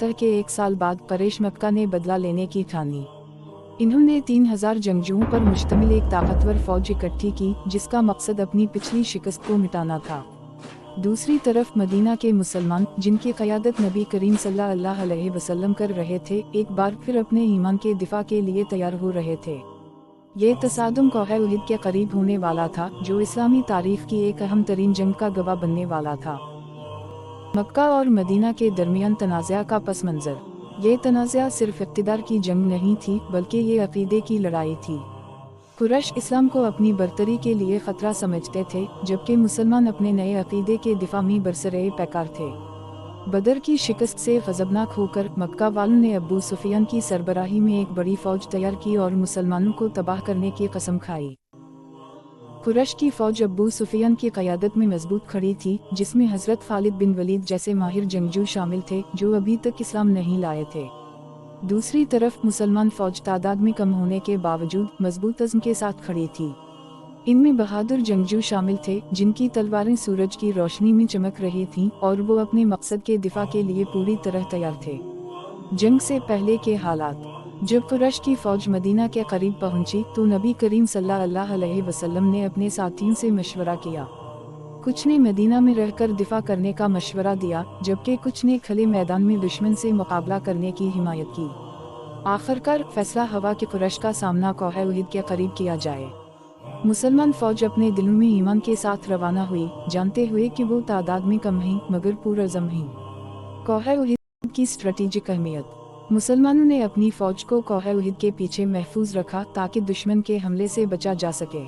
फतह के 1 साल बाद कुरैश मक्का ने बदला लेने की ठानी। इन्होंने 3000 जंगजुओं पर मुश्तमिल एक ताकतवर फौज इकट्ठी की, जिसका मकसद अपनी पिछली शिकस्त को मिटाना था। दूसरी तरफ मदीना के मुसलमान, जिनकी क़यादत नबी करीम सल्लल्लाहु अलैहि वसल्लम कर रहे थे, एक बार फिर अपने ईमान के दिफा के लिए तैयार हो रहे थे। ये तसादुम कोहे उहद के करीब होने वाला था, जो इस्लामी तारीख की एक अहम तरीन जंग का गवाह बनने वाला था। मक्का और मदीना के दरमियान तनाज़ा का पस मंज़र। ये तनाज़ा सिर्फ इक़्तिदार की जंग नहीं थी, बल्कि ये अक़ीदे की लड़ाई थी। कुरैश इस्लाम को अपनी बरतरी के लिए ख़तरा समझते थे, जबकि मुसलमान अपने नए अक़ीदे के दिफा में बरसरे पैकार थे। बदर की शिकस्त से ग़ज़बनाक होकर मक्का वालों ने अबू सुफियान की सरबराही में एक बड़ी फ़ौज तैयार की और मुसलमानों को तबाह करने की कसम खाई। कुरैश की फ़ौज अबू सुफियान की क़यादत में मजबूत खड़ी थी, जिसमें हज़रत खालिद बिन वलीद जैसे माहिर जंगजू शामिल थे, जो अभी तक इस्लाम नहीं लाए थे। दूसरी तरफ मुसलमान फ़ौज तादाद में कम होने के बावजूद मजबूत अज़्म के साथ खड़ी थी। इनमें बहादुर जंगजू शामिल थे, जिनकी तलवारें सूरज की रोशनी में चमक रही थीं और वो अपने मकसद के दिफा के लिए पूरी तरह तैयार थे। जंग से पहले के हालात। जब कुरैश की फ़ौज मदीना के करीब पहुंची, तो नबी करीम सल्लल्लाहु अलैहि वसल्लम ने अपने साथियों से मशवरा किया। कुछ ने मदीना में रहकर दिफा करने का मशवरा दिया, जबकि कुछ ने खुले मैदान में दुश्मन से मुकाबला करने की हिमायत की। आखिरकार फैसला हुआ कि कुरैश का सामना कोहे उहद के करीब किया जाए। मुसलमान फ़ौज अपने दिलों में ईमान के साथ रवाना हुई, जानते हुए कि वो तादाद में कम हैं, मगर पुरअज़्म हैं। कोहे उहद की स्ट्रेटेजिक अहमियत। मुसलमानों ने अपनी फ़ौज को कोहे उहद के पीछे महफूज रखा, ताकि दुश्मन के हमले से बचा जा सके।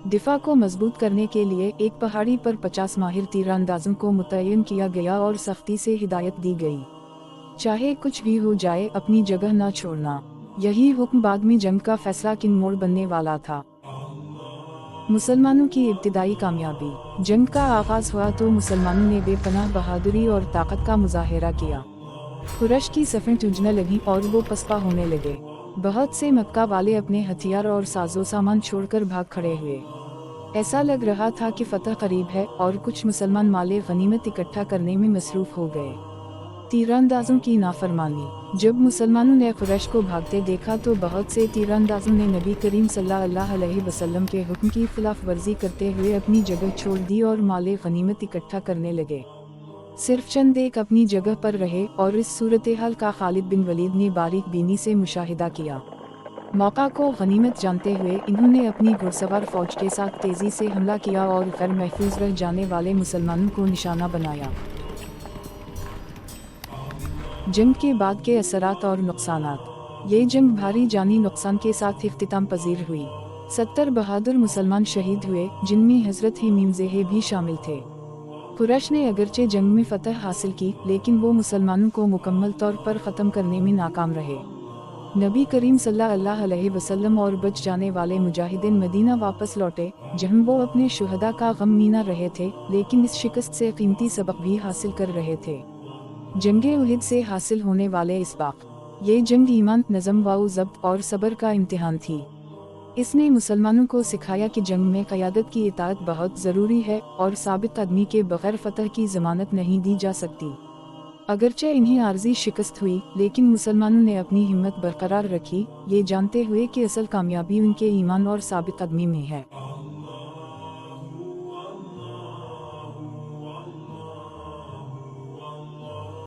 दिफा को मजबूत करने के लिए एक पहाड़ी पर 50 माहिर तीरंदाजों को मुतय्यन किया गया और सख्ती से हिदायत दी गई, चाहे कुछ भी हो जाए अपनी जगह न छोड़ना। यही हुक्म बाद में जंग का फैसला किन मोड़ बनने वाला था। मुसलमानों की इब्तिदाई कामयाबी। जंग का आगाज हुआ तो मुसलमानों ने बेपनाह बहादुरी और ताकत का मुजाहिरा किया। कुरैश की सफ़ें टूटने लगी और वो पसपा होने लगे। बहुत से मक्का वाले अपने हथियार और साजो सामान छोड़कर भाग खड़े हुए। ऐसा लग रहा था कि फतह करीब है, और कुछ मुसलमान माले गनीमत इकट्ठा करने में मसरूफ हो गए। तीरंदाजों की नाफरमानी। जब मुसलमानों ने कुरैश को भागते देखा, तो बहुत से तीरंदाजों ने नबी करीम सल्लल्लाहु अलैहि वसल्लम के हुक्म की खिलाफ वर्जी करते हुए अपनी जगह छोड़ दी और माले गनीमत इकट्ठा करने लगे। सिर्फ चंद एक अपनी जगह पर रहे, और इस सूरत हाल का खालिद बिन वलीद ने बारीक बीनी से मुशाहिदा किया। मौका को गनीमत जानते हुए इन्होंने अपनी घुड़सवार फौज के साथ तेजी से हमला किया और गैर महफूज रह जाने वाले मुसलमानों को निशाना बनाया। जंग के बाद के असरात और नुकसानात। ये जंग भारी जानी नुकसान के साथ इख्तिताम पजीर हुई। 70 बहादुर मुसलमान शहीद हुए, जिनमें हजरत हिमीज़ेह भी शामिल थे। कुरैश ने अगरचे जंग में फतह हासिल की, लेकिन वो मुसलमानों को मुकम्मल तौर पर ख़त्म करने में नाकाम रहे। नबी करीम सल्लल्लाहु अलैहि वसल्लम और बच जाने वाले मुजाहिदीन मदीना वापस लौटे, जहाँ वो अपने शुहदा का गम मीना रहे थे, लेकिन इस शिकस्त से कीमती सबक भी हासिल कर रहे थे। जंगे उहद से हासिल होने वाले इसबाक। ये जंग ईमान, नज़म व ज़ब्त और सब्र का इम्तिहान थी। इसने मुसलमानों को सिखाया कि जंग में क़यादत की इताअत बहुत ज़रूरी है, और साबित कदमी के बग़ैर फ़तह की ज़मानत नहीं दी जा सकती। अगरचे इन्हें आर्जी शिकस्त हुई, लेकिन मुसलमानों ने अपनी हिम्मत बरकरार रखी, ये जानते हुए कि असल कामयाबी उनके ईमान और साबित कदमी में है।